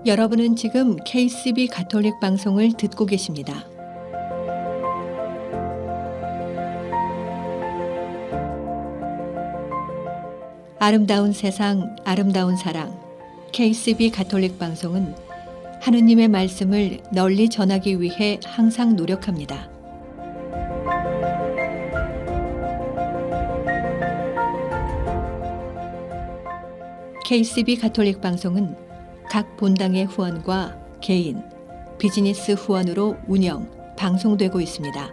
여러분은 지금 KCB 가톨릭 방송을 듣고 계십니다. 아름다운 세상, 아름다운 사랑. KCB 가톨릭 방송은 하느님의 말씀을 널리 전하기 위해 항상 노력합니다. KCB 가톨릭 방송은 각 본당의 후원과 개인, 비즈니스 후원으로 운영, 방송되고 있습니다.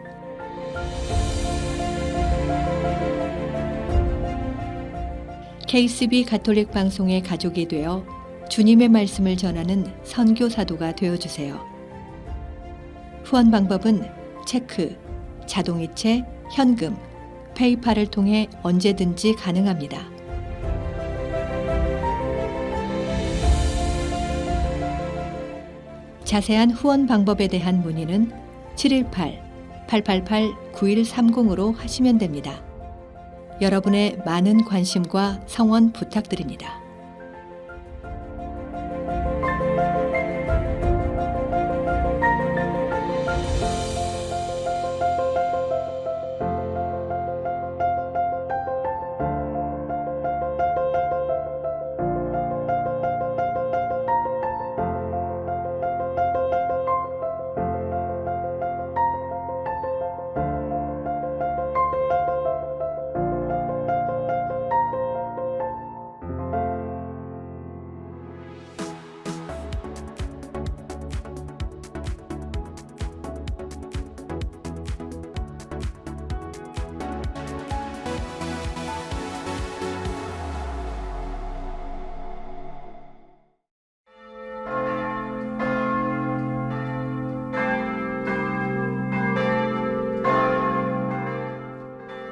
KCB 가톨릭 방송의 가족이 되어 주님의 말씀을 전하는 선교사도가 되어주세요. 후원 방법은 체크, 자동이체, 현금, 페이팔을 통해 언제든지 가능합니다. 자세한 후원 방법에 대한 문의는 718-888-9130으로 하시면 됩니다. 여러분의 많은 관심과 성원 부탁드립니다.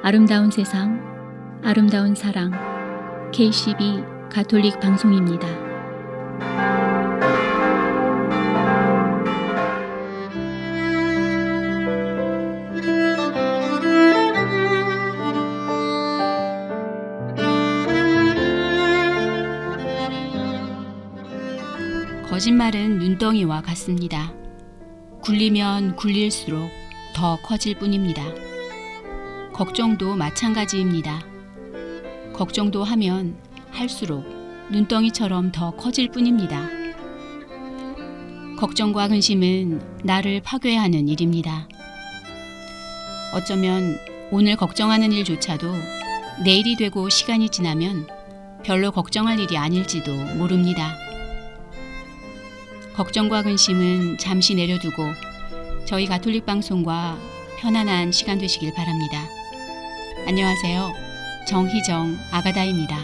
아름다운 세상, 아름다운 사랑, KCB 가톨릭 방송입니다. 거짓말은 눈덩이와 같습니다. 굴리면 굴릴수록 더 커질 뿐입니다. 걱정도 마찬가지입니다. 걱정도 하면 할수록 눈덩이처럼 더 커질 뿐입니다. 걱정과 근심은 나를 파괴하는 일입니다. 어쩌면 오늘 걱정하는 일조차도 내일이 되고 시간이 지나면 별로 걱정할 일이 아닐지도 모릅니다. 걱정과 근심은 잠시 내려두고 저희 가톨릭 방송과 편안한 시간 되시길 바랍니다. 안녕하세요. 정희정 아가다입니다.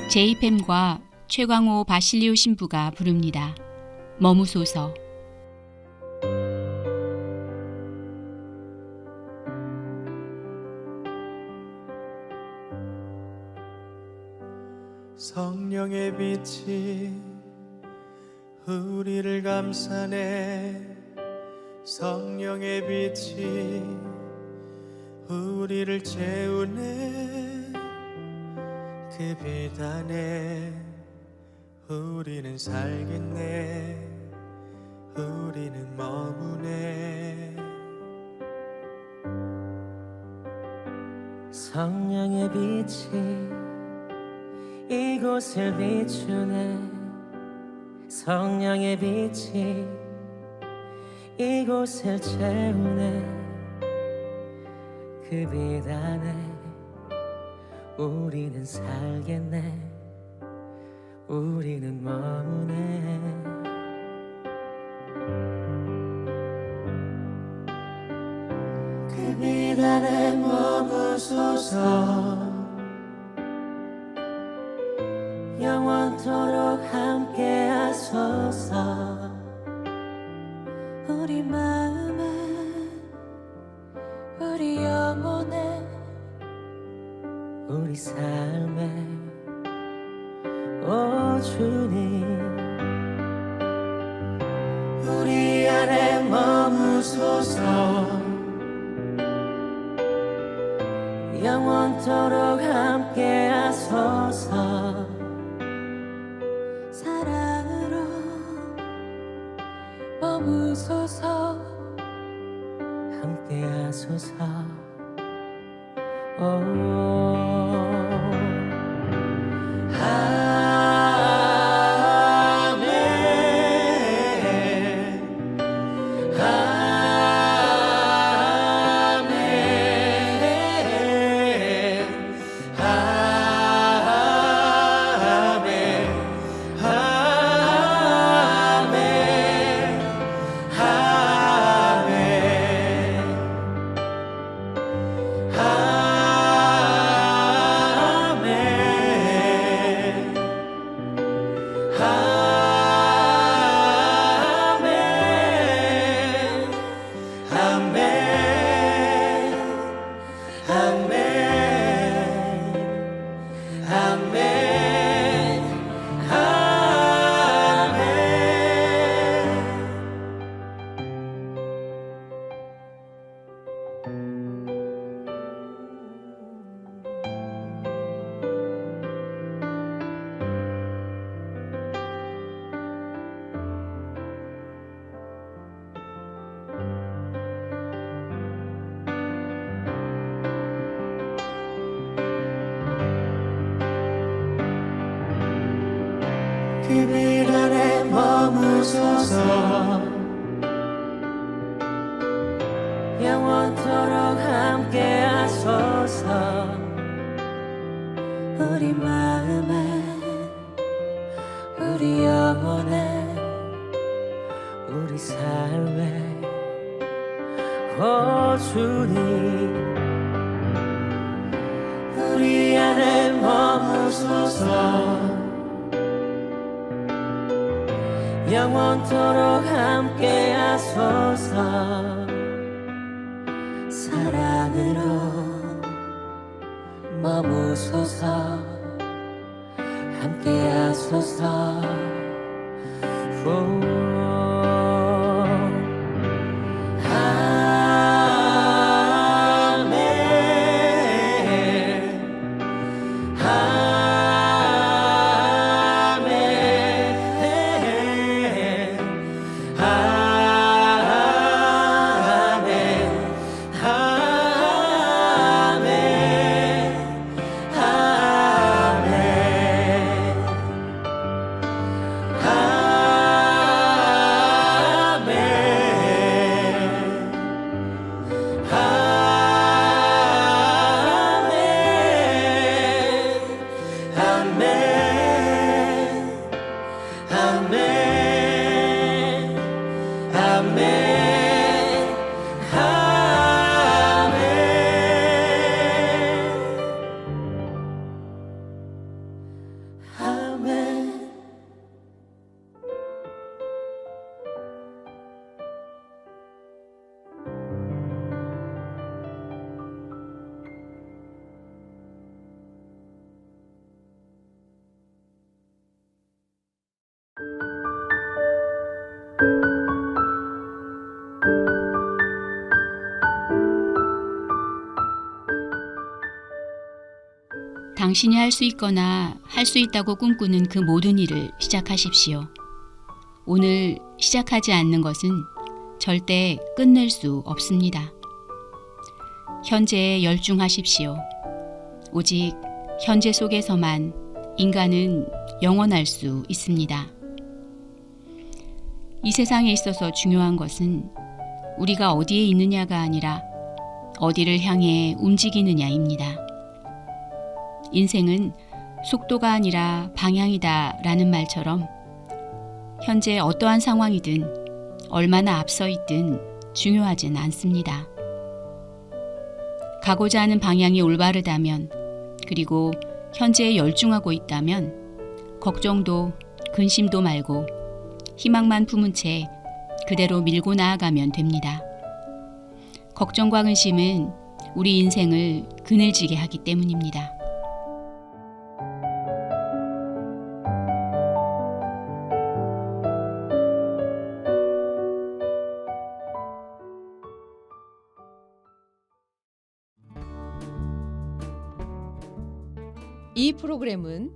제이팸과 최광호 바실리오 신부가 부릅니다. 머무소서. 성령의 빛이 우리를 감싸네. 성령의 빛이 우리를 채우네. 그 빛 안에 우리는 살겠네. 우리는 머무네. 성령의 빛이 이곳을 비추네. 성령의 빛이 이곳을 채우네. 그 빛 안에 우리는 살겠네. 우리는 머무네. 그 빛 안에 머무소서. 영원토록 함께 하소서. 우리 마음에 우리 영혼에 우리 삶에 오 주님 우리 안에 머무소서. 영원 영원토록 함께 하소서. 사랑으로 머무소서. 함께 하소서. 그 빛 안에 머무소서. 영원토록 함께 하소서. 우리 마음에 우리 영혼에 우리 삶에 오 주님 우리 안에 머무소서. 영원토록 함께 하소서. 사랑으로 머무소서. 함께 하소서. 당신이 할 수 있거나 할 수 있다고 꿈꾸는 그 모든 일을 시작하십시오. 오늘 시작하지 않는 것은 절대 끝낼 수 없습니다. 현재에 열중하십시오. 오직 현재 속에서만 인간은 영원할 수 있습니다. 이 세상에 있어서 중요한 것은 우리가 어디에 있느냐가 아니라 어디를 향해 움직이느냐입니다. 인생은 속도가 아니라 방향이다 라는 말처럼 현재 어떠한 상황이든 얼마나 앞서 있든 중요하진 않습니다. 가고자 하는 방향이 올바르다면 그리고 현재에 열중하고 있다면 걱정도 근심도 말고 희망만 품은 채 그대로 밀고 나아가면 됩니다. 걱정과 근심은 우리 인생을 그늘지게 하기 때문입니다. 이 프로그램은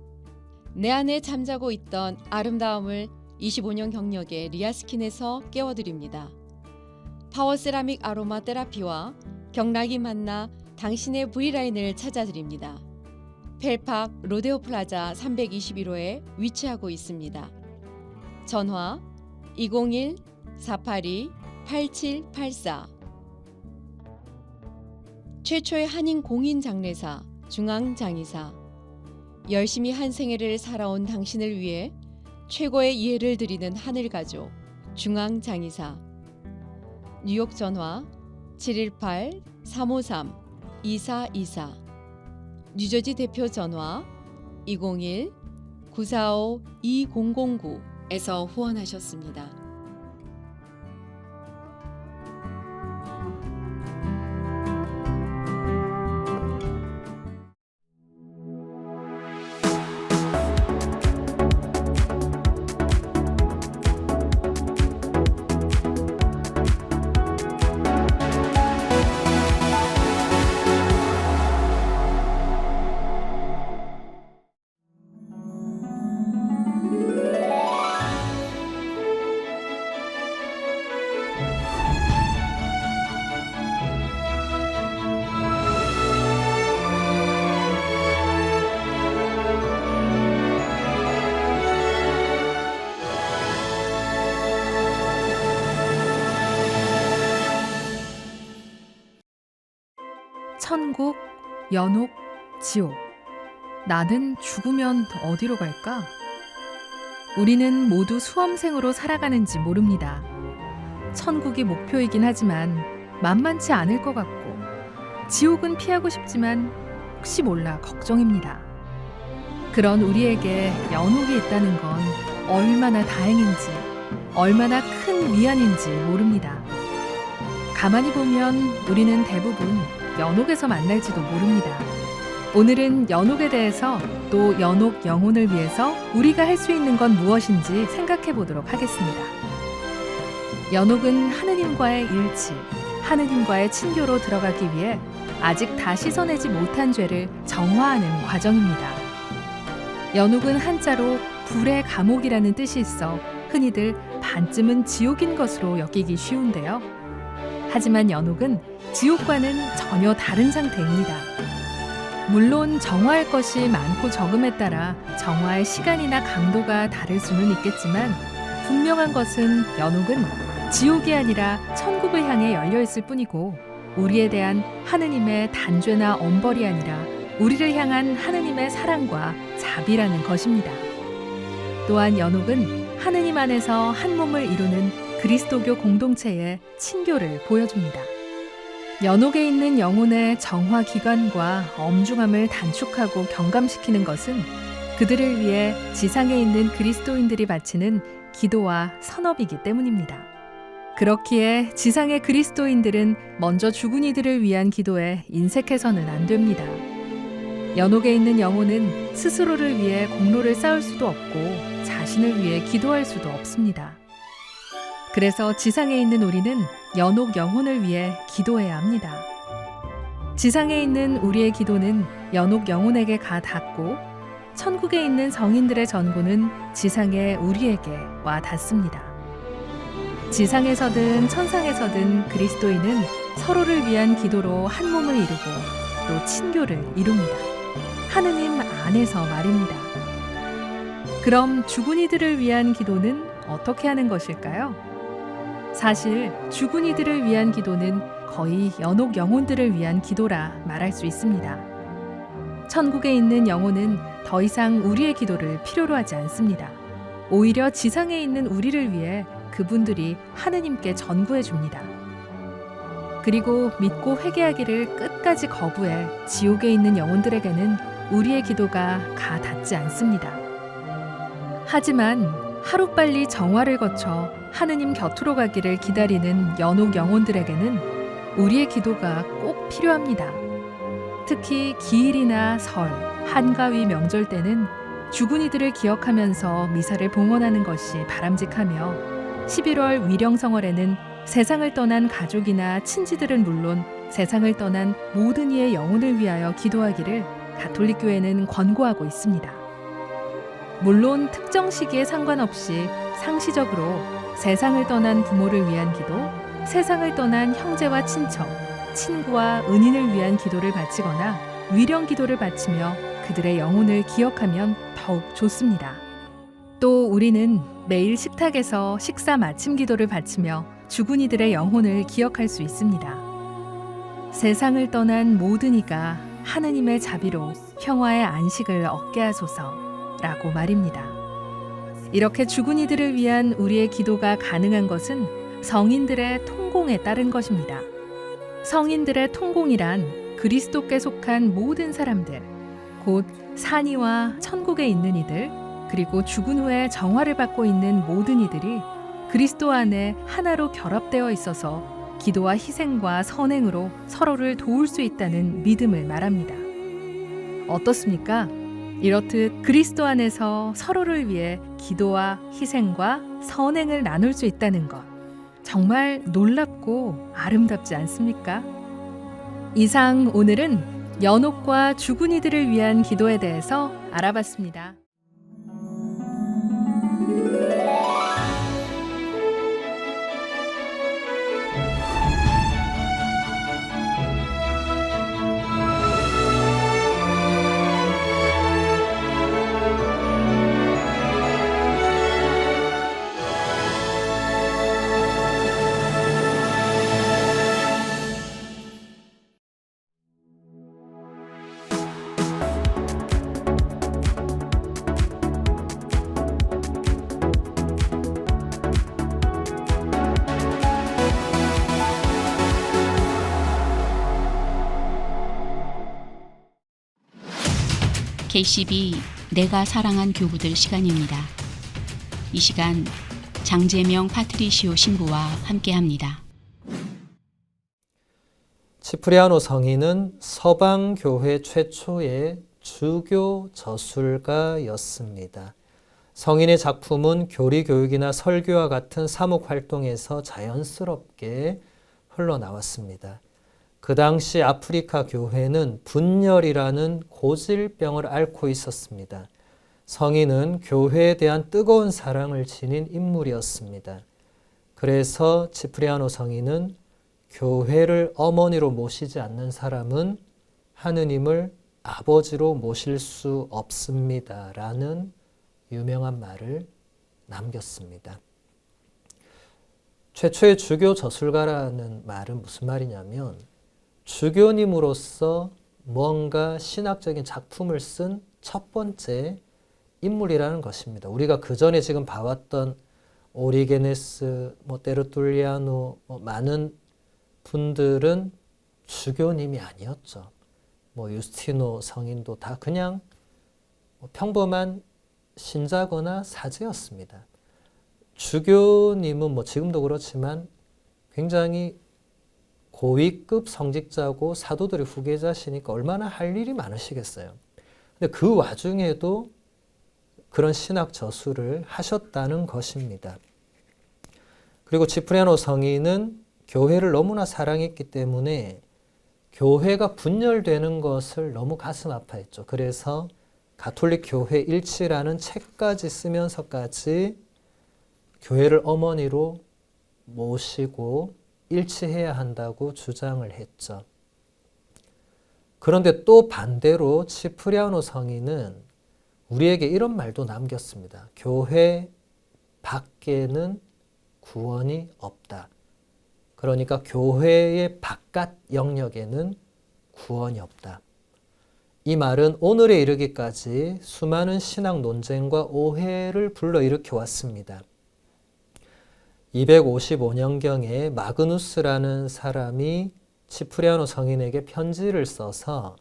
내 안에 잠자고 있던 아름다움을 25년 경력의 리아스킨에서 깨워드립니다. 파워세라믹 아로마 테라피와 경락이 만나 당신의 V라인을 찾아드립니다. 펠팍 로데오 플라자 321호에 위치하고 있습니다. 전화 201-482-8784. 최초의 한인 공인 장례사 중앙장의사. 열심히 한 생애를 살아온 당신을 위해 최고의 이해를 드리는 하늘가족 중앙장의사. 뉴욕 전화 718-353-2424. 뉴저지 대표 전화 201-945-2009에서 후원하셨습니다. 천국, 연옥, 지옥. 나는 죽으면 어디로 갈까? 우리는 모두 수험생으로 살아가는지 모릅니다. 천국이 목표이긴 하지만 만만치 않을 것 같고, 지옥은 피하고 싶지만 혹시 몰라 걱정입니다. 그런 우리에게 연옥이 있다는 건 얼마나 다행인지, 얼마나 큰 위안인지 모릅니다. 가만히 보면 우리는 대부분 연옥에서 만날지도 모릅니다. 오늘은 연옥에 대해서, 또 연옥 영혼을 위해서 우리가 할 수 있는 건 무엇인지 생각해 보도록 하겠습니다. 연옥은 하느님과의 일치, 하느님과의 친교로 들어가기 위해 아직 다 씻어내지 못한 죄를 정화하는 과정입니다. 연옥은 한자로 불의 감옥이라는 뜻이 있어 흔히들 반쯤은 지옥인 것으로 여기기 쉬운데요. 하지만 연옥은 지옥과는 전혀 다른 상태입니다. 물론 정화할 것이 많고 적음에 따라 정화의 시간이나 강도가 다를 수는 있겠지만, 분명한 것은 연옥은 지옥이 아니라 천국을 향해 열려 있을 뿐이고, 우리에 대한 하느님의 단죄나 엄벌이 아니라 우리를 향한 하느님의 사랑과 자비라는 것입니다. 또한 연옥은 하느님 안에서 한 몸을 이루는 그리스도교 공동체의 친교를 보여줍니다. 연옥에 있는 영혼의 정화 기간과 엄중함을 단축하고 경감시키는 것은 그들을 위해 지상에 있는 그리스도인들이 바치는 기도와 선업이기 때문입니다. 그렇기에 지상의 그리스도인들은 먼저 죽은 이들을 위한 기도에 인색해서는 안 됩니다. 연옥에 있는 영혼은 스스로를 위해 공로를 쌓을 수도 없고 자신을 위해 기도할 수도 없습니다. 그래서 지상에 있는 우리는 연옥 영혼을 위해 기도해야 합니다. 지상에 있는 우리의 기도는 연옥 영혼에게 가 닿고, 천국에 있는 성인들의 전고는 지상의 우리에게 와 닿습니다. 지상에서든 천상에서든 그리스도인은 서로를 위한 기도로 한 몸을 이루고 또 친교를 이룹니다. 하느님 안에서 말입니다. 그럼 죽은 이들을 위한 기도는 어떻게 하는 것일까요? 사실 죽은 이들을 위한 기도는 거의 연옥 영혼들을 위한 기도라 말할 수 있습니다. 천국에 있는 영혼은 더 이상 우리의 기도를 필요로 하지 않습니다. 오히려 지상에 있는 우리를 위해 그분들이 하느님께 전구해 줍니다. 그리고 믿고 회개하기를 끝까지 거부해 지옥에 있는 영혼들에게는 우리의 기도가 가 닿지 않습니다. 하지만 하루빨리 정화를 거쳐 하느님 곁으로 가기를 기다리는 연옥 영혼들에게는 우리의 기도가 꼭 필요합니다. 특히 기일이나 설, 한가위 명절 때는 죽은 이들을 기억하면서 미사를 봉헌하는 것이 바람직하며, 11월 위령성월에는 세상을 떠난 가족이나 친지들은 물론 세상을 떠난 모든 이의 영혼을 위하여 기도하기를 가톨릭 교회는 권고하고 있습니다. 물론 특정 시기에 상관없이 상시적으로 세상을 떠난 부모를 위한 기도, 세상을 떠난 형제와 친척, 친구와 은인을 위한 기도를 바치거나 위령 기도를 바치며 그들의 영혼을 기억하면 더욱 좋습니다. 또 우리는 매일 식탁에서 식사 마침 기도를 바치며 죽은 이들의 영혼을 기억할 수 있습니다. 세상을 떠난 모든 이가 하느님의 자비로 평화의 안식을 얻게 하소서라고 말입니다. 이렇게 죽은 이들을 위한 우리의 기도가 가능한 것은 성인들의 통공에 따른 것입니다. 성인들의 통공이란 그리스도께 속한 모든 사람들, 곧 산이와 천국에 있는 이들, 그리고 죽은 후에 정화를 받고 있는 모든 이들이 그리스도 안에 하나로 결합되어 있어서 기도와 희생과 선행으로 서로를 도울 수 있다는 믿음을 말합니다. 어떻습니까? 이렇듯 그리스도 안에서 서로를 위해 기도와 희생과 선행을 나눌 수 있다는 것, 정말 놀랍고 아름답지 않습니까? 이상 오늘은 연옥과 죽은 이들을 위한 기도에 대해서 알아봤습니다. KCB 내가 사랑한 교구들 시간입니다. 이 시간 장재명 파트리시오 신부와 함께합니다. 치프리아노 성인은 서방교회 최초의 주교 저술가였습니다. 성인의 작품은 교리교육이나 설교와 같은 사목활동에서 자연스럽게 흘러나왔습니다. 그 당시 아프리카 교회는 분열이라는 고질병을 앓고 있었습니다. 성인은 교회에 대한 뜨거운 사랑을 지닌 인물이었습니다. 그래서 치프리아노 성인은 교회를 어머니로 모시지 않는 사람은 하느님을 아버지로 모실 수 없습니다. 라는 유명한 말을 남겼습니다. 최초의 주교 저술가라는 말은 무슨 말이냐면 주교님으로서 뭔가 신학적인 작품을 쓴 첫 번째 인물이라는 것입니다. 우리가 그 전에 지금 봐왔던 오리게네스, 테르툴리아노 많은 분들은 주교님이 아니었죠. 유스티노 성인도 다 그냥 평범한 신자거나 사제였습니다. 주교님은 지금도 그렇지만 굉장히 고위급 성직자고 사도들의 후계자시니까 얼마나 할 일이 많으시겠어요. 근데 그 와중에도 그런 신학 저술을 하셨다는 것입니다. 그리고 치프리아노 성인은 교회를 너무나 사랑했기 때문에 교회가 분열되는 것을 너무 가슴 아파했죠. 그래서 가톨릭 교회 일치라는 책까지 쓰면서까지 교회를 어머니로 모시고 일치해야 한다고 주장을 했죠. 그런데 또 반대로 치프리아노 성인은 우리에게 이런 말도 남겼습니다. 교회 밖에는 구원이 없다. 그러니까 교회의 바깥 영역에는 구원이 없다. 이 말은 오늘에 이르기까지 수많은 신학 논쟁과 오해를 불러일으켜 왔습니다. 255년경에 마그누스라는 사람이 치프리아노 성인에게 편지를 써서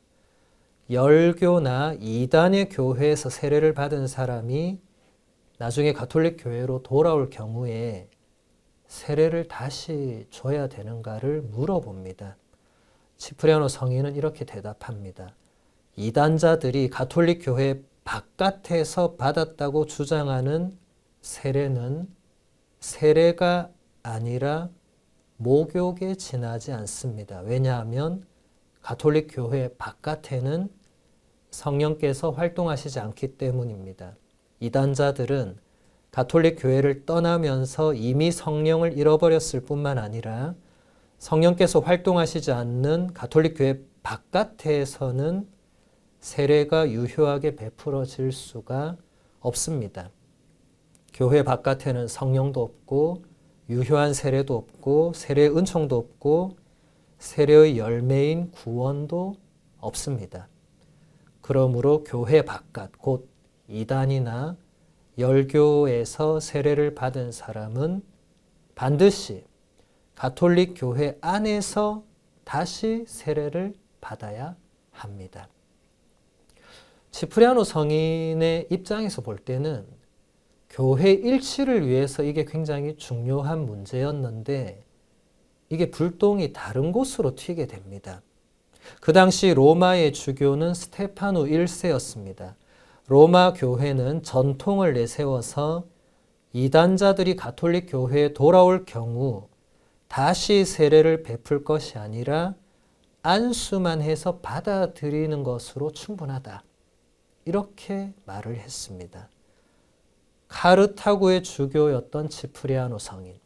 열교나 이단의 교회에서 세례를 받은 사람이 나중에 가톨릭 교회로 돌아올 경우에 세례를 다시 줘야 되는가를 물어봅니다. 치프리아노 성인은 이렇게 대답합니다. 이단자들이 가톨릭 교회 바깥에서 받았다고 주장하는 세례는 세례가 아니라 목욕에 지나지 않습니다. 왜냐하면 가톨릭 교회 바깥에는 성령께서 활동하시지 않기 때문입니다. 이단자들은 가톨릭 교회를 떠나면서 이미 성령을 잃어버렸을 뿐만 아니라 성령께서 활동하시지 않는 가톨릭 교회 바깥에서는 세례가 유효하게 베풀어질 수가 없습니다. 교회 바깥에는 성령도 없고 유효한 세례도 없고 세례의 은총도 없고 세례의 열매인 구원도 없습니다. 그러므로 교회 바깥, 곧 이단이나 열교에서 세례를 받은 사람은 반드시 가톨릭 교회 안에서 다시 세례를 받아야 합니다. 치프리아노 성인의 입장에서 볼 때는 교회 일치를 위해서 이게 굉장히 중요한 문제였는데 이게 불똥이 다른 곳으로 튀게 됩니다. 그 당시 로마의 주교는 스테파노 1세였습니다. 로마 교회는 전통을 내세워서 이단자들이 가톨릭 교회에 돌아올 경우 다시 세례를 베풀 것이 아니라 안수만 해서 받아들이는 것으로 충분하다. 이렇게 말을 했습니다. 카르타고의 주교였던 치프리아노 성인,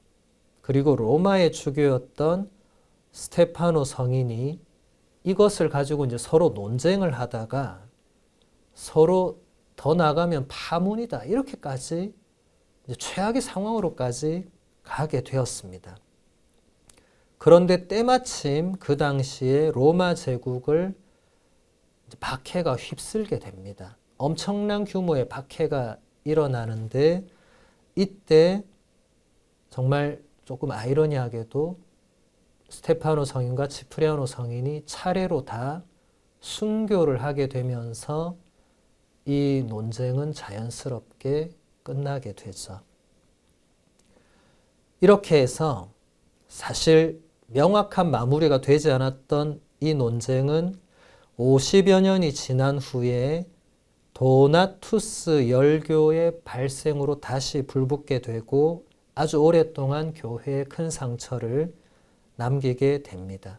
그리고 로마의 주교였던 스테파노 성인이 이것을 가지고 이제 서로 논쟁을 하다가 서로 더 나가면 파문이다. 이렇게까지 이제 최악의 상황으로까지 가게 되었습니다. 그런데 때마침 그 당시에 로마 제국을 박해가 휩쓸게 됩니다. 엄청난 규모의 박해가 일어나는데 이때 정말 조금 아이러니하게도 스테파노 성인과 치프리아노 성인이 차례로 다 순교를 하게 되면서 이 논쟁은 자연스럽게 끝나게 되죠. 이렇게 해서 사실 명확한 마무리가 되지 않았던 이 논쟁은 50여 년이 지난 후에 도나투스 열교의 발생으로 다시 불붙게 되고 아주 오랫동안 교회에 큰 상처를 남기게 됩니다.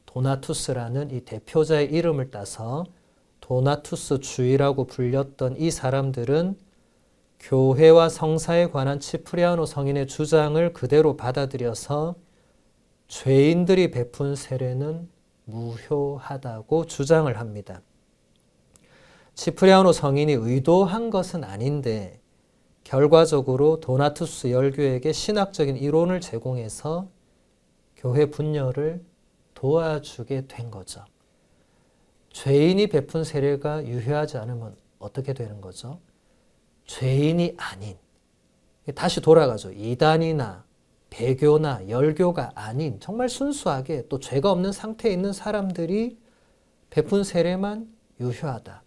도나투스라는 이 대표자의 이름을 따서 도나투스 주의라고 불렸던 이 사람들은 교회와 성사에 관한 치프리아노 성인의 주장을 그대로 받아들여서 죄인들이 베푼 세례는 무효하다고 주장을 합니다. 치프리아노 성인이 의도한 것은 아닌데 결과적으로 도나투스 열교에게 신학적인 이론을 제공해서 교회 분열을 도와주게 된 거죠. 죄인이 베푼 세례가 유효하지 않으면 어떻게 되는 거죠? 죄인이 아닌, 다시 돌아가죠. 이단이나 배교나 열교가 아닌 정말 순수하게 또 죄가 없는 상태에 있는 사람들이 베푼 세례만 유효하다.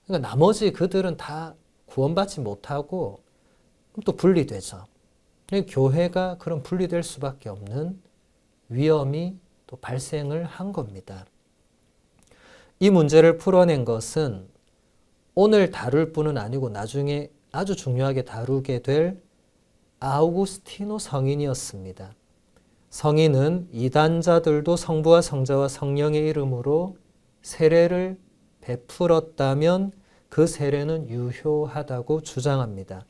그러니까 나머지 그들은 다 구원받지 못하고 또 분리되죠. 교회가 그런 분리될 수밖에 없는 위험이 또 발생을 한 겁니다. 이 문제를 풀어낸 것은 오늘 다룰 분은 아니고 나중에 아주 중요하게 다루게 될 아우구스티노 성인이었습니다. 성인은 이단자들도 성부와 성자와 성령의 이름으로 세례를 베풀었다면 그 세례는 유효하다고 주장합니다.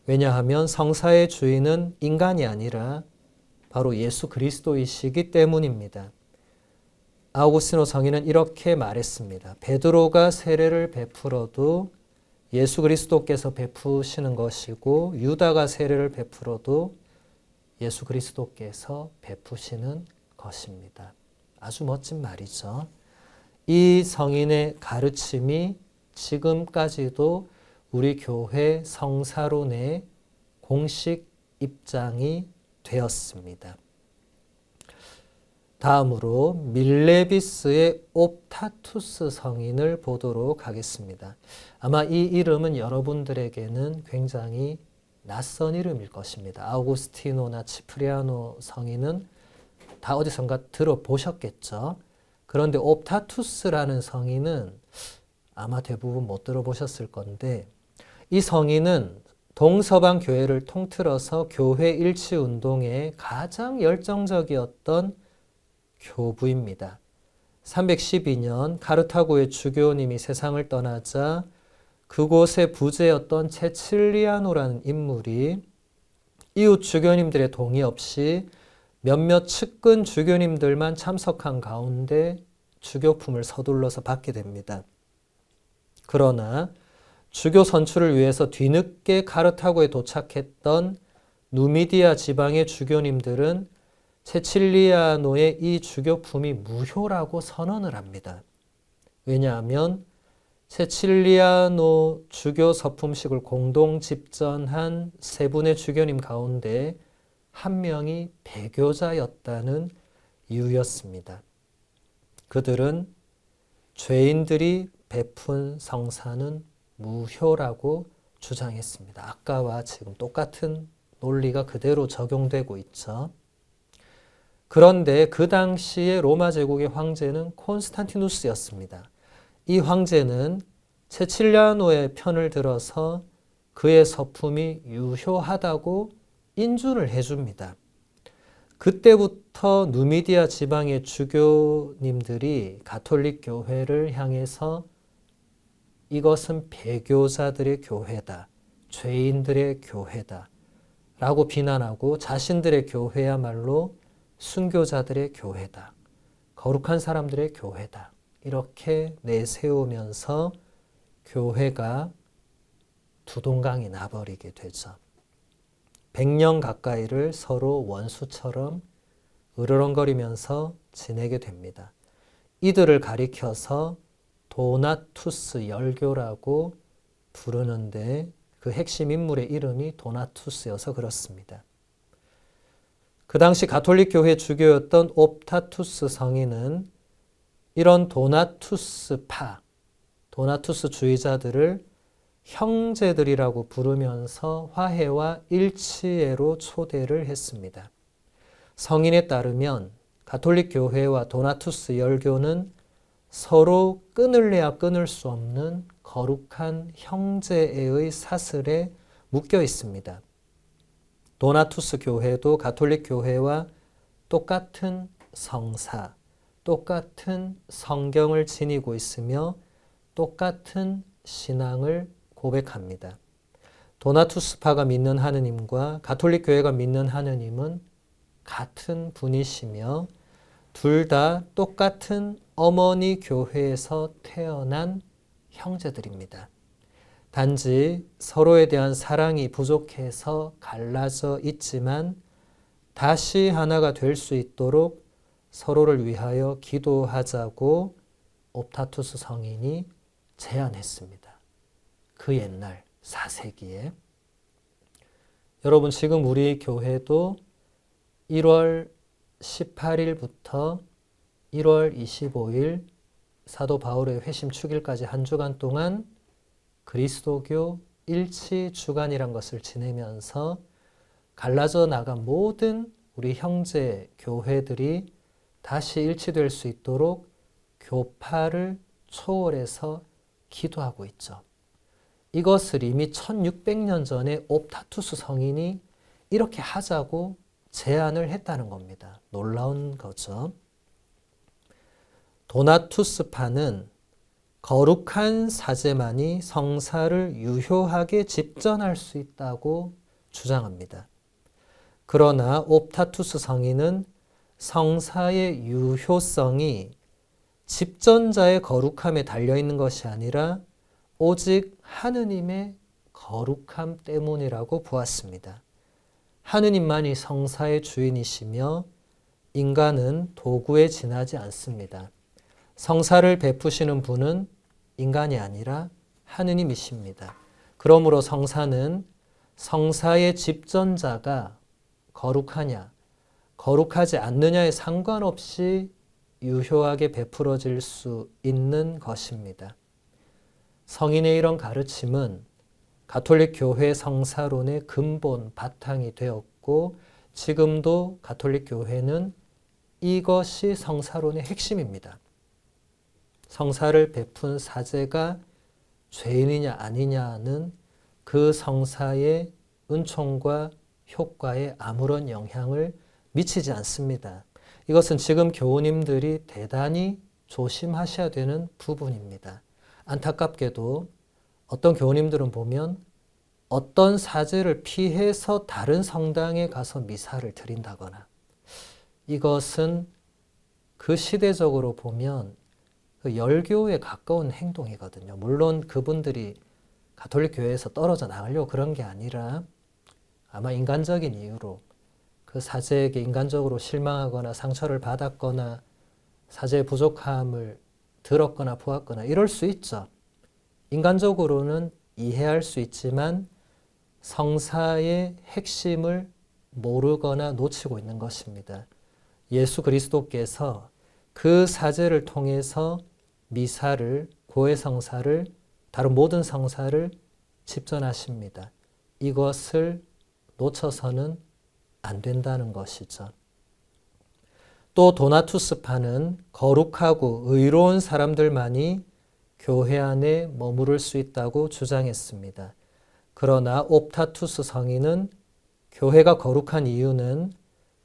왜냐하면 성사의 주인은 인간이 아니라 바로 예수 그리스도이시기 때문입니다. 아우구스티노 성인은 이렇게 말했습니다. 베드로가 세례를 베풀어도 예수 그리스도께서 베푸시는 것이고 유다가 세례를 베풀어도 예수 그리스도께서 베푸시는 것입니다. 아주 멋진 말이죠. 이 성인의 가르침이 지금까지도 우리 교회 성사론의 공식 입장이 되었습니다. 다음으로 밀레비스의 옵타투스 성인을 보도록 하겠습니다. 아마 이 이름은 여러분들에게는 굉장히 낯선 이름일 것입니다. 아우구스티노나 치프리아노 성인은 다 어디선가 들어보셨겠죠. 그런데 옵타투스라는 성인은 아마 대부분 못 들어보셨을 건데 이 성인은 동서방 교회를 통틀어서 교회 일치 운동에 가장 열정적이었던 교부입니다. 312년 카르타고의 주교님이 세상을 떠나자 그곳의 부제였던 체칠리아노라는 인물이 이웃 주교님들의 동의 없이 몇몇 측근 주교님들만 참석한 가운데 주교품을 서둘러서 받게 됩니다. 그러나 주교 선출을 위해서 뒤늦게 카르타고에 도착했던 누미디아 지방의 주교님들은 체칠리아노의 이 주교품이 무효라고 선언을 합니다. 왜냐하면 체칠리아노 주교 서품식을 공동 집전한 세 분의 주교님 가운데 한 명이 배교자였다는 이유였습니다. 그들은 죄인들이 베푼 성사는 무효라고 주장했습니다. 아까와 지금 똑같은 논리가 그대로 적용되고 있죠. 그런데 그 당시에 로마 제국의 황제는 콘스탄티누스였습니다. 이 황제는 체칠리아노의 편을 들어서 그의 서품이 유효하다고 인준을 해줍니다. 그때부터 누미디아 지방의 주교님들이 가톨릭 교회를 향해서 이것은 배교자들의 교회다, 죄인들의 교회다 라고 비난하고 자신들의 교회야말로 순교자들의 교회다, 거룩한 사람들의 교회다 이렇게 내세우면서 교회가 두동강이 나버리게 되죠. 100년 가까이를 서로 원수처럼 으르렁거리면서 지내게 됩니다. 이들을 가리켜서 도나투스 열교라고 부르는데 그 핵심 인물의 이름이 도나투스여서 그렇습니다. 그 당시 가톨릭 교회 주교였던 옵타투스 성인은 이런 도나투스파, 도나투스주의자들을 형제들이라고 부르면서 화해와 일치회로 초대를 했습니다. 성인에 따르면 가톨릭 교회와 도나투스 열교는 서로 끊을래야 끊을 수 없는 거룩한 형제애의 사슬에 묶여 있습니다. 도나투스 교회도 가톨릭 교회와 똑같은 성사, 똑같은 성경을 지니고 있으며 똑같은 신앙을 고백합니다. 도나투스파가 믿는 하느님과 가톨릭 교회가 믿는 하느님은 같은 분이시며 둘 다 똑같은 어머니 교회에서 태어난 형제들입니다. 단지 서로에 대한 사랑이 부족해서 갈라져 있지만 다시 하나가 될 수 있도록 서로를 위하여 기도하자고 옵타투스 성인이 제안했습니다. 그 옛날 4세기에. 여러분 지금 우리 교회도 1월 18일부터 1월 25일 사도 바울의 회심 축일까지 한 주간 동안 그리스도교 일치 주간이란 것을 지내면서 갈라져 나간 모든 우리 형제 교회들이 다시 일치될 수 있도록 교파를 초월해서 기도하고 있죠. 이것을 이미 1600년 전에 옵타투스 성인이 이렇게 하자고 제안을 했다는 겁니다. 놀라운 거죠. 도나투스파는 거룩한 사제만이 성사를 유효하게 집전할 수 있다고 주장합니다. 그러나 옵타투스 성인은 성사의 유효성이 집전자의 거룩함에 달려있는 것이 아니라 오직 하느님의 거룩함 때문이라고 보았습니다. 하느님만이 성사의 주인이시며 인간은 도구에 지나지 않습니다. 성사를 베푸시는 분은 인간이 아니라 하느님이십니다. 그러므로 성사는 성사의 집전자가 거룩하냐, 거룩하지 않느냐에 상관없이 유효하게 베풀어질 수 있는 것입니다. 성인의 이런 가르침은 가톨릭 교회 성사론의 근본 바탕이 되었고 지금도 가톨릭 교회는 이것이 성사론의 핵심입니다. 성사를 베푼 사제가 죄인이냐 아니냐는 그 성사의 은총과 효과에 아무런 영향을 미치지 않습니다. 이것은 지금 교우님들이 대단히 조심하셔야 되는 부분입니다. 안타깝게도 어떤 교우님들은 보면 어떤 사제를 피해서 다른 성당에 가서 미사를 드린다거나, 이것은 그 시대적으로 보면 그 열교에 가까운 행동이거든요. 물론 그분들이 가톨릭 교회에서 떨어져 나가려고 그런 게 아니라 아마 인간적인 이유로 그 사제에게 인간적으로 실망하거나 상처를 받았거나 사제의 부족함을 들었거나 보았거나 이럴 수 있죠. 인간적으로는 이해할 수 있지만 성사의 핵심을 모르거나 놓치고 있는 것입니다. 예수 그리스도께서 그 사제를 통해서 미사를, 고해성사를, 다른 모든 성사를 집전하십니다. 이것을 놓쳐서는 안 된다는 것이죠. 또 도나투스파는 거룩하고 의로운 사람들만이 교회 안에 머무를 수 있다고 주장했습니다. 그러나 옵타투스 성인은 교회가 거룩한 이유는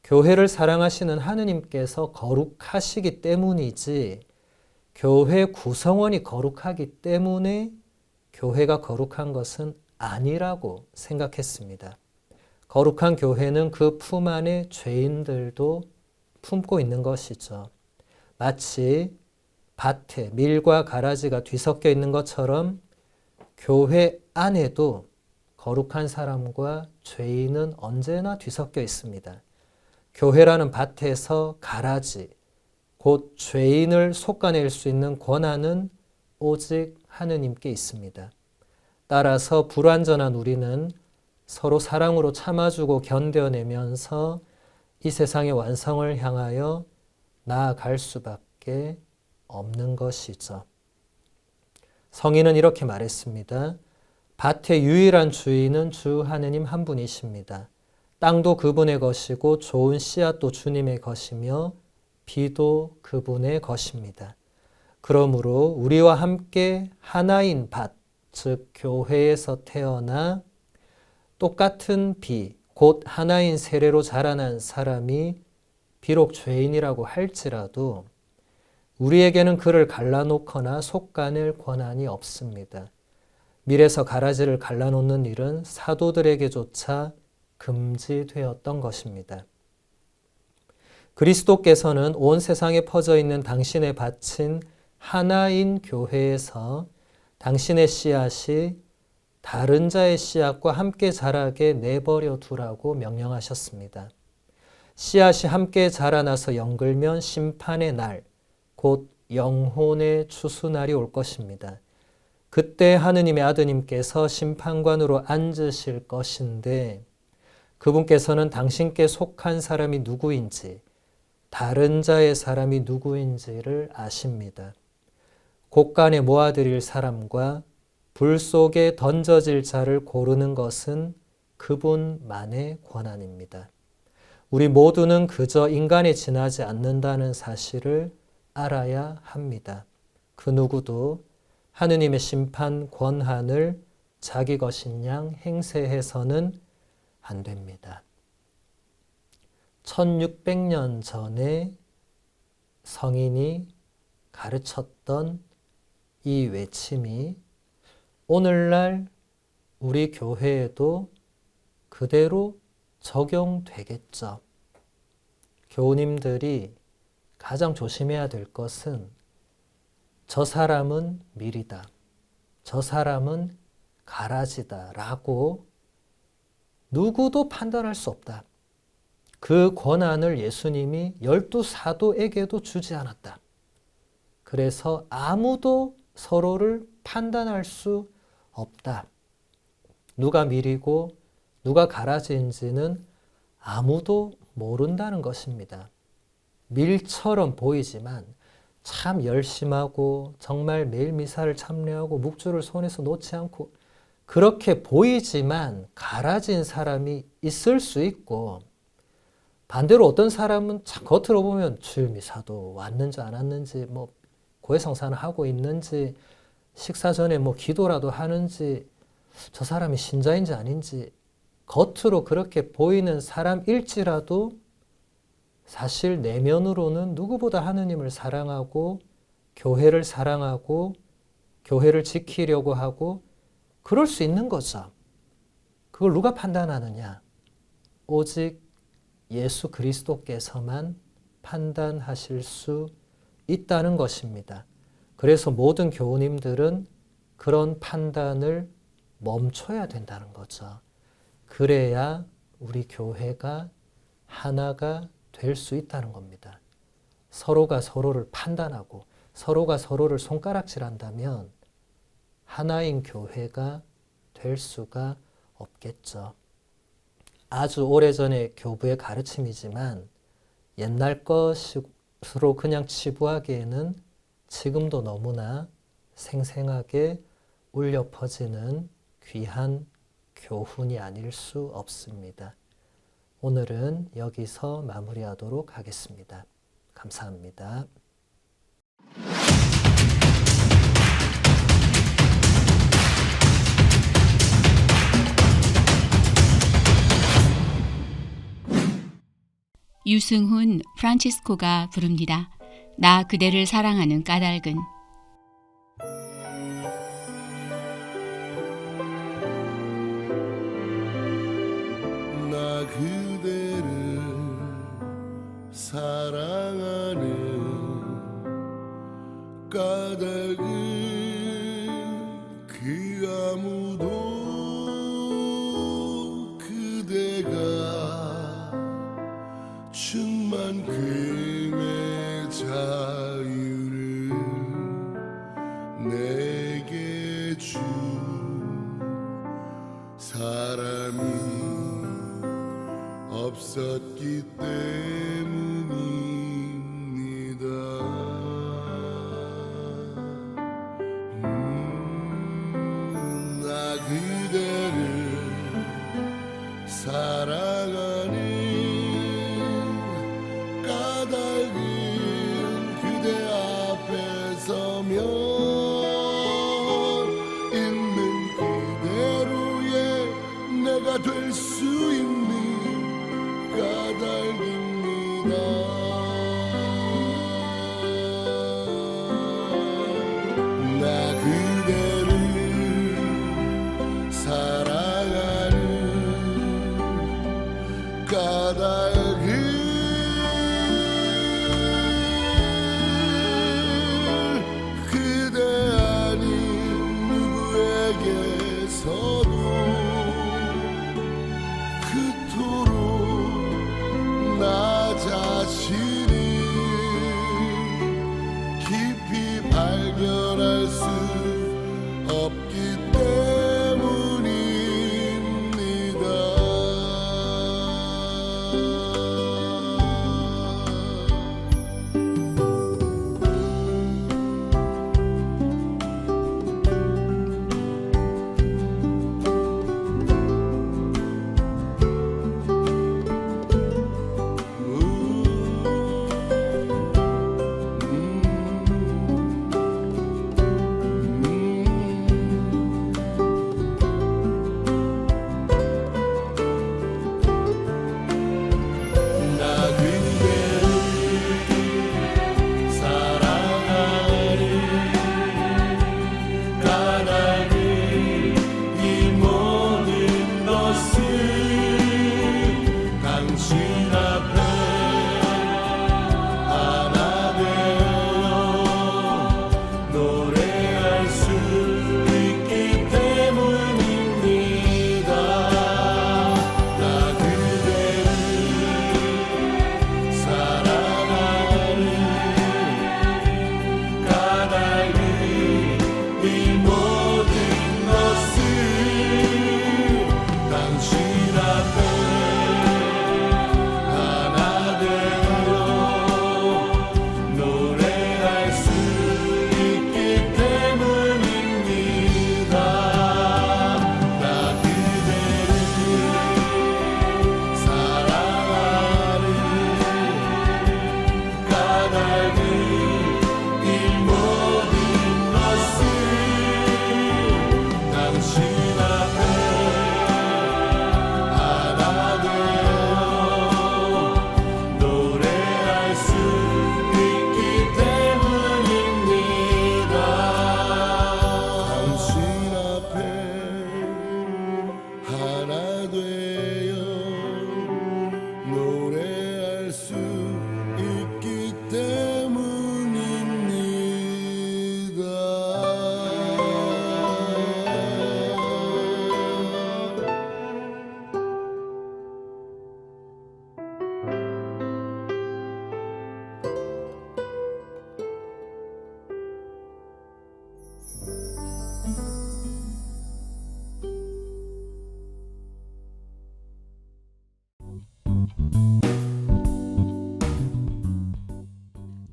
교회를 사랑하시는 하느님께서 거룩하시기 때문이지 교회 구성원이 거룩하기 때문에 교회가 거룩한 것은 아니라고 생각했습니다. 거룩한 교회는 그 품 안에 죄인들도 품고 있는 것이죠. 마치 밭에 밀과 가라지가 뒤섞여 있는 것처럼 교회 안에도 거룩한 사람과 죄인은 언제나 뒤섞여 있습니다. 교회라는 밭에서 가라지, 곧 죄인을 솎아낼 수 있는 권한은 오직 하느님께 있습니다. 따라서 불완전한 우리는 서로 사랑으로 참아주고 견뎌내면서 이 세상의 완성을 향하여 나아갈 수밖에 없는 것이죠. 성인은 이렇게 말했습니다. 밭의 유일한 주인은 주 하느님 한 분이십니다. 땅도 그분의 것이고 좋은 씨앗도 주님의 것이며 비도 그분의 것입니다. 그러므로 우리와 함께 하나인 밭, 즉 교회에서 태어나 똑같은 비, 곧 하나인 세례로 자라난 사람이 비록 죄인이라고 할지라도 우리에게는 그를 갈라놓거나 솎아낼 권한이 없습니다. 밀에서 가라지를 갈라놓는 일은 사도들에게조차 금지되었던 것입니다. 그리스도께서는 온 세상에 퍼져 있는 당신의 밭인 하나인 교회에서 당신의 씨앗이 다른 자의 씨앗과 함께 자라게 내버려 두라고 명령하셨습니다. 씨앗이 함께 자라나서 영글면 심판의 날, 곧 영혼의 추수날이 올 것입니다. 그때 하느님의 아드님께서 심판관으로 앉으실 것인데 그분께서는 당신께 속한 사람이 누구인지, 다른 자의 사람이 누구인지를 아십니다. 곳간에 모아드릴 사람과 불 속에 던져질 자를 고르는 것은 그분만의 권한입니다. 우리 모두는 그저 인간에 지나지 않는다는 사실을 알아야 합니다. 그 누구도 하느님의 심판 권한을 자기 것인 양 행세해서는 안 됩니다. 1600년 전에 성인이 가르쳤던 이 외침이 오늘날 우리 교회에도 그대로 적용되겠죠. 교우님들이 가장 조심해야 될 것은 저 사람은 밀이다, 저 사람은 가라지다 라고 누구도 판단할 수 없다. 그 권한을 예수님이 12사도에게도 주지 않았다. 그래서 아무도 서로를 판단할 수 없다. 누가 밀이고 누가 가라지인지는 아무도 모른다는 것입니다. 밀처럼 보이지만 참 열심하고 정말 매일 미사를 참여하고 묵주를 손에서 놓지 않고 그렇게 보이지만 가라진 사람이 있을 수 있고, 반대로 어떤 사람은 참 겉으로 보면 주일 미사도 왔는지 안 왔는지, 뭐 고해성사는 하고 있는지, 식사 전에 뭐 기도라도 하는지, 저 사람이 신자인지 아닌지 겉으로 그렇게 보이는 사람일지라도 사실 내면으로는 누구보다 하느님을 사랑하고 교회를 사랑하고 교회를 지키려고 하고 그럴 수 있는 거죠. 그걸 누가 판단하느냐? 오직 예수 그리스도께서만 판단하실 수 있다는 것입니다. 그래서 모든 교우님들은 그런 판단을 멈춰야 된다는 거죠. 그래야 우리 교회가 하나가 될 수 있다는 겁니다. 서로가 서로를 판단하고 서로가 서로를 손가락질한다면 하나인 교회가 될 수가 없겠죠. 아주 오래전의 교부의 가르침이지만 옛날 것으로 그냥 치부하기에는 지금도 너무나 생생하게 울려 퍼지는 귀한 교훈이 아닐 수 없습니다. 오늘은 여기서 마무리하도록 하겠습니다. 감사합니다. 유승훈 프란치스코가 부릅니다. 나 그대를 사랑하는 까닭은. 나 그대를 사랑하는 까닭은 그 아무도 그대가 준 만큼의 자유를 내게 준 사람이 없었기 때문입니다. 나 그대를 사랑하는 까닭은 그대 앞에 서면 있는 그대로의 내가 될 수 있는 까닭입니다. 나 그대를 사랑하는 까닭은 그대 아닌 누구에게서도 그토록 나 자신을 깊이 발견할 수 없기 때문입니다. 당신 앞에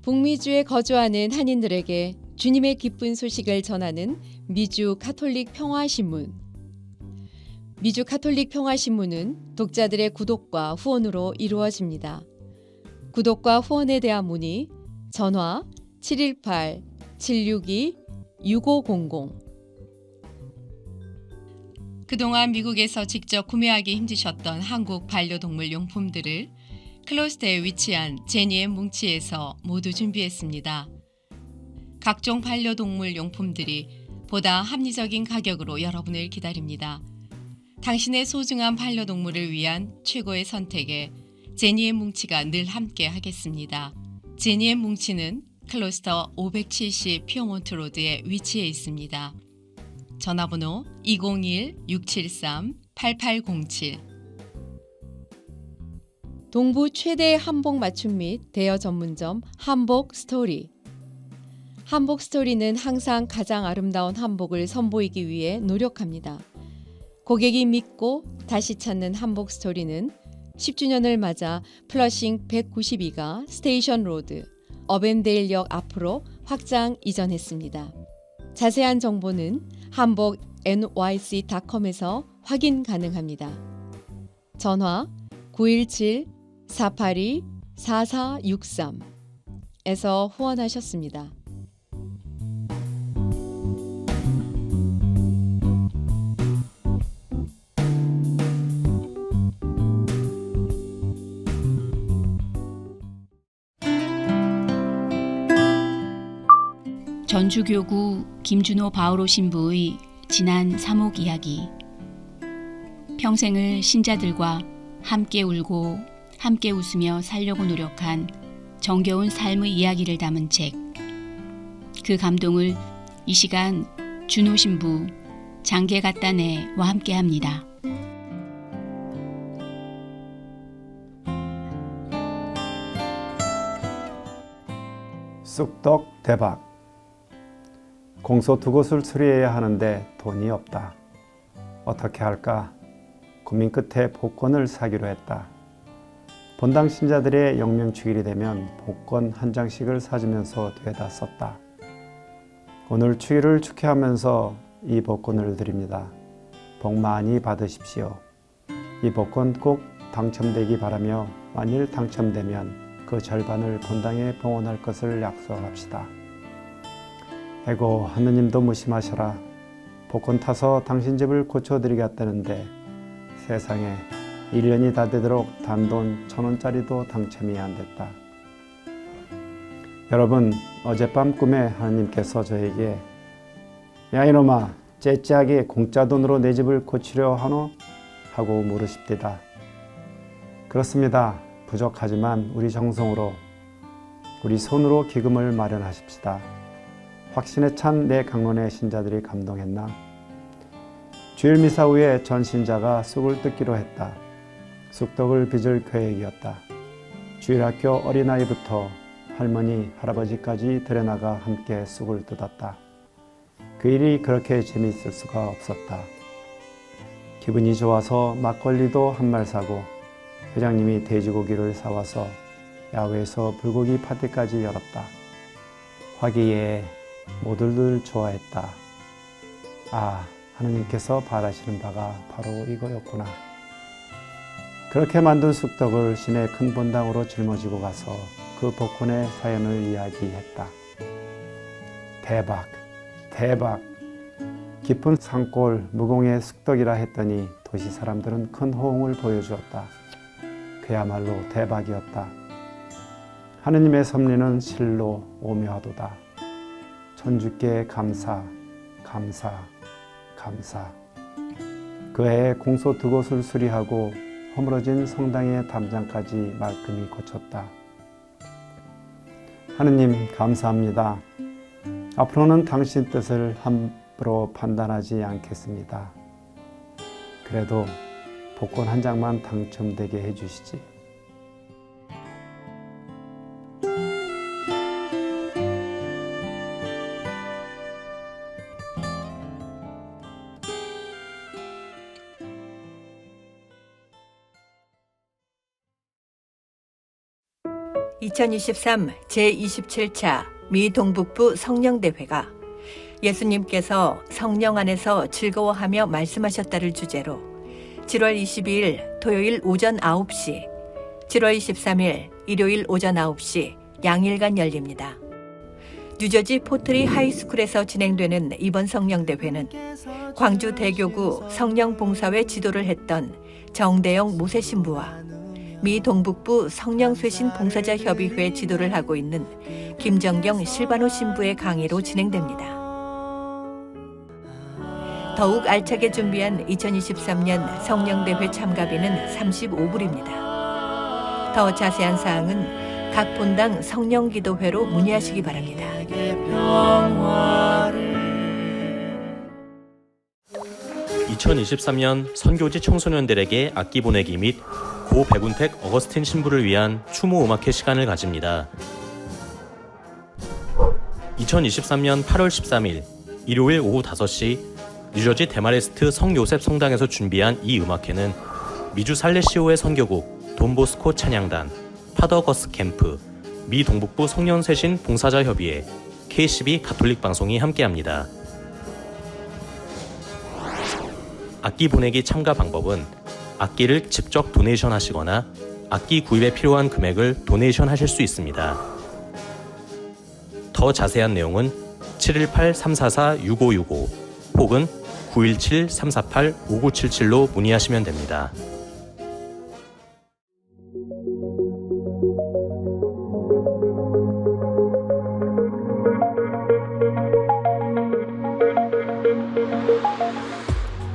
북미주에 거주하는 한인들에게 주님의 기쁜 소식을 전하는 미주 가톨릭 평화신문. 미주 가톨릭 평화신문은 독자들의 구독과 후원으로 이루어집니다. 구독과 후원에 대한 문의 전화 718-762-6500. 그동안 미국에서 직접 구매하기 힘드셨던 한국 반려동물 용품들을 클로스터에 위치한 제니의 뭉치에서 모두 준비했습니다. 각종 반려동물 용품들이 보다 합리적인 가격으로 여러분을 기다립니다. 당신의 소중한 반려동물을 위한 최고의 선택에 제니의 뭉치가 늘 함께 하겠습니다. 제니의 뭉치는 클로스터 570 피어몬트 로드에 위치해 있습니다. 전화번호 201-673-8807. 동부 최대의 한복 맞춤 및 대여 전문점 한복 스토리. 한복 스토리는 항상 가장 아름다운 한복을 선보이기 위해 노력합니다. 고객이 믿고 다시 찾는 한복 스토리는 10주년을 맞아 플러싱 192가 스테이션 로드, 어벤데일역 앞으로 확장 이전했습니다. 자세한 정보는 한복 nyc.com에서 확인 가능합니다. 전화 917-482-4463에서 후원하셨습니다. 전주교구 김준호 바오로 신부의 지난 사목 이야기. 평생을 신자들과 함께 울고 함께 웃으며 살려고 노력한 정겨운 삶의 이야기를 담은 책. 그 감동을 이 시간 준호 신부 장계 갖다네와 함께합니다. 쑥떡 대박. 공소 두 곳을 수리해야 하는데 돈이 없다. 어떻게 할까? 고민 끝에 복권을 사기로 했다. 본당 신자들의 영명축일이 되면 복권 한 장씩을 사주면서 뒤에다 썼다. 오늘 축일을 축하하면서 이 복권을 드립니다. 복 많이 받으십시오. 이 복권 꼭 당첨되기 바라며 만일 당첨되면 그 절반을 본당에 봉헌할 것을 약속합시다. 에고 하느님도 무심하셔라. 복권 타서 당신 집을 고쳐드리겠다는데 세상에 1년이 다 되도록 단돈 1,000원짜리도 당첨이 안 됐다. 여러분, 어젯밤 꿈에 하느님께서 저에게 야 이놈아, 째째하게 공짜 돈으로 내 집을 고치려 하노? 하고 물으십디다. 그렇습니다. 부족하지만 우리 정성으로 우리 손으로 기금을 마련하십시다. 확신에 찬 내 강론의 신자들이 감동했나? 주일 미사 후에 전 신자가 쑥을 뜯기로 했다. 쑥떡을 빚을 계획이었다. 주일학교 어린아이부터 할머니, 할아버지까지 들여나가 함께 쑥을 뜯었다. 그 일이 그렇게 재미있을 수가 없었다. 기분이 좋아서 막걸리도 한 말 사고 회장님이 돼지고기를 사와서 야외에서 불고기 파티까지 열었다. 화기애애 모두들 좋아했다. 아, 하느님께서 바라시는 바가 바로 이거였구나. 그렇게 만든 쑥떡을 시내 큰 본당으로 짊어지고 가서 그 복권의 사연을 이야기했다. 대박, 대박. 깊은 산골 무공의 쑥떡이라 했더니 도시 사람들은 큰 호응을 보여주었다. 그야말로 대박이었다. 하느님의 섭리는 실로 오묘하도다. 천주께 감사, 감사, 감사. 그 해에 공소 두 곳을 수리하고 허물어진 성당의 담장까지 말끔히 고쳤다. 하느님 감사합니다. 앞으로는 당신 뜻을 함부로 판단하지 않겠습니다. 그래도 복권 한 장만 당첨되게 해주시지. 2023 제27차 미 동북부 성령대회가 예수님께서 성령 안에서 즐거워하며 말씀하셨다를 주제로 7월 22일 토요일 오전 9시, 7월 23일 일요일 오전 9시 양일간 열립니다. 뉴저지 포트리 하이스쿨에서 진행되는 이번 성령대회는 광주 대교구 성령봉사회 지도를 했던 정대영 모세신부와 미 동북부 성령쇄신 봉사자 협의회 지도를 하고 있는 김정경 실바노 신부의 강의로 진행됩니다. 더욱 알차게 준비한 2023년 성령대회 참가비는 35불입니다. 더 자세한 사항은 각 본당 성령기도회로 문의하시기 바랍니다. 2023년 선교지 청소년들에게 악기 보내기 및 고 백운택 어거스틴 신부를 위한 추모 음악회 시간을 가집니다. 2023년 8월 13일 일요일 오후 5시 뉴저지 데마레스트 성요셉 성당에서 준비한 이 음악회는 미주 살레시오의 선교국 돈보스코 찬양단, 파더 거스 캠프, 미 동북부 성령쇄신 봉사자 협의회, KCB 가톨릭 방송이 함께합니다. 악기 보내기 참가 방법은 악기를 직접 도네이션 하시거나 악기 구입에 필요한 금액을 도네이션 하실 수 있습니다. 더 자세한 내용은 718-344-6565 혹은 917-348-5977로 문의하시면 됩니다.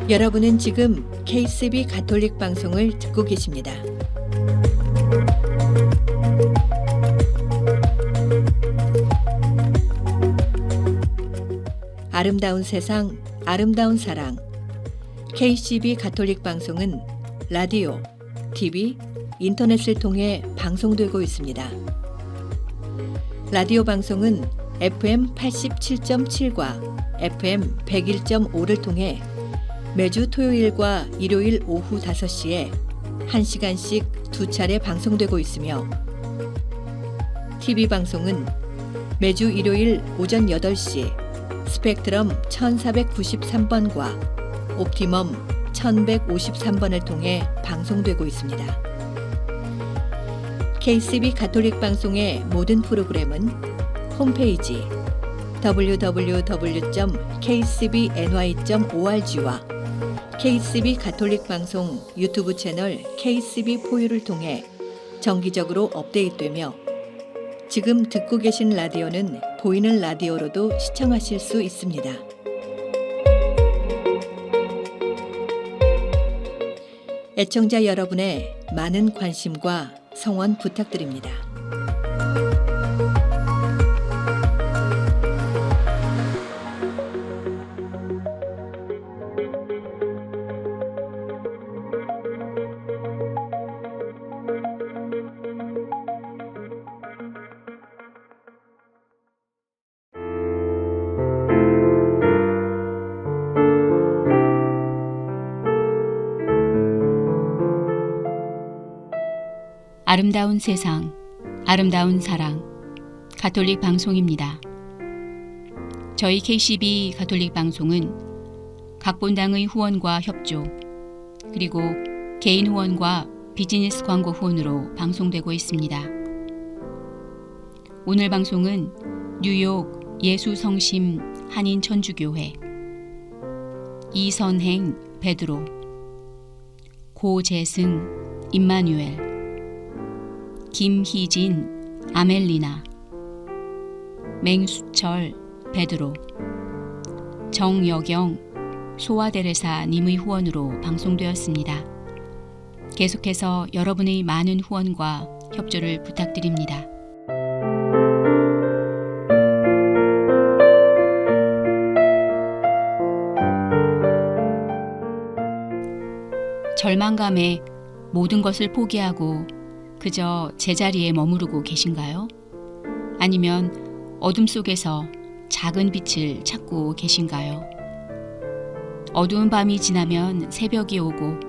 여러분은 지금 KCB 가톨릭 방송을 듣고 계십니다. 아름다운 세상, 아름다운 사랑. KCB 가톨릭 방송은 라디오, TV, 인터넷을 통해 방송되고 있습니다. 라디오 방송은 FM 87.7과 FM 101.5를 통해 매주 토요일과 일요일 오후 5시에 1시간씩 2차례 방송되고 있으며 TV 방송은 매주 일요일 오전 8시 스펙트럼 1493번과 옵티멈 1153번을 통해 방송되고 있습니다. KCB 가톨릭 방송의 모든 프로그램은 홈페이지 www.kcbny.org와 KCB 가톨릭 방송 유튜브 채널 KCB 포유를 통해 정기적으로 업데이트되며 지금 듣고 계신 라디오는 보이는 라디오로도 시청하실 수 있습니다. 애청자 여러분의 많은 관심과 성원 부탁드립니다. 아름다운 세상, 아름다운 사랑, 가톨릭 방송입니다. 저희 KCB 가톨릭 방송은 각 본당의 후원과 협조, 그리고 개인 후원과 비즈니스 광고 후원으로 방송되고 있습니다. 오늘 방송은 뉴욕 예수성심 한인천주교회, 이선행 베드로, 고재승 임마누엘, 김희진 아멜리나, 맹수철 베드로, 정여경 소아데레사 님의 후원으로 방송되었습니다. 계속해서 여러분의 많은 후원과 협조를 부탁드립니다. 절망감에 모든 것을 포기하고 그저 제자리에 머무르고 계신가요? 아니면 어둠 속에서 작은 빛을 찾고 계신가요? 어두운 밤이 지나면 새벽이 오고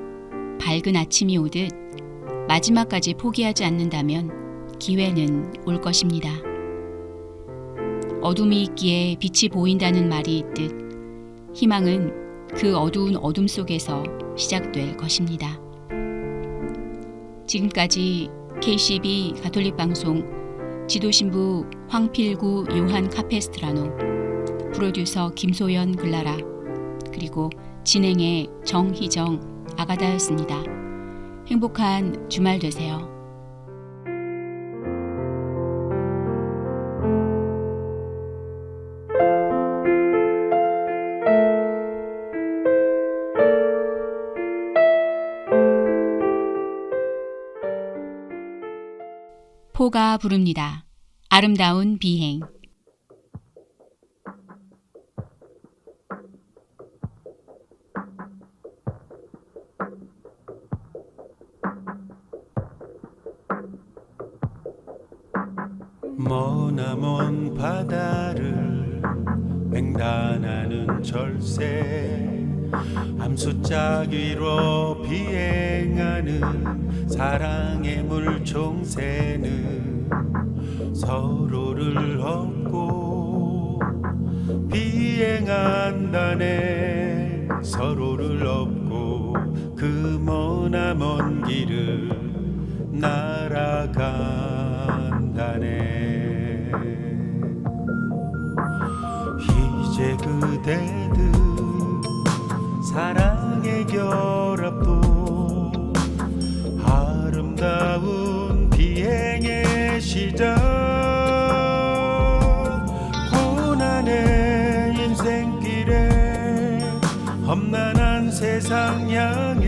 밝은 아침이 오듯 마지막까지 포기하지 않는다면 기회는 올 것입니다. 어둠이 있기에 빛이 보인다는 말이 있듯 희망은 그 어두운 어둠 속에서 시작될 것입니다. 지금까지 KCB 가톨릭 방송 지도신부 황필구 요한 카페스트라노, 프로듀서 김소연 글라라, 그리고 진행의 정희정 아가다였습니다. 행복한 주말 되세요. 포가 부릅니다. 아름다운 비행. 머나먼 바다를 횡단하는 절새, 암숫짝 위로 비행하는 사랑의 물총새는 서로를 업고 비행한다네. 서로를 업고 그 머나먼 길을 날아간다네. 이제 그대들 사랑의 결합도 아름다운 비행의 시작. 고난의 인생길에 험난한 세상 향해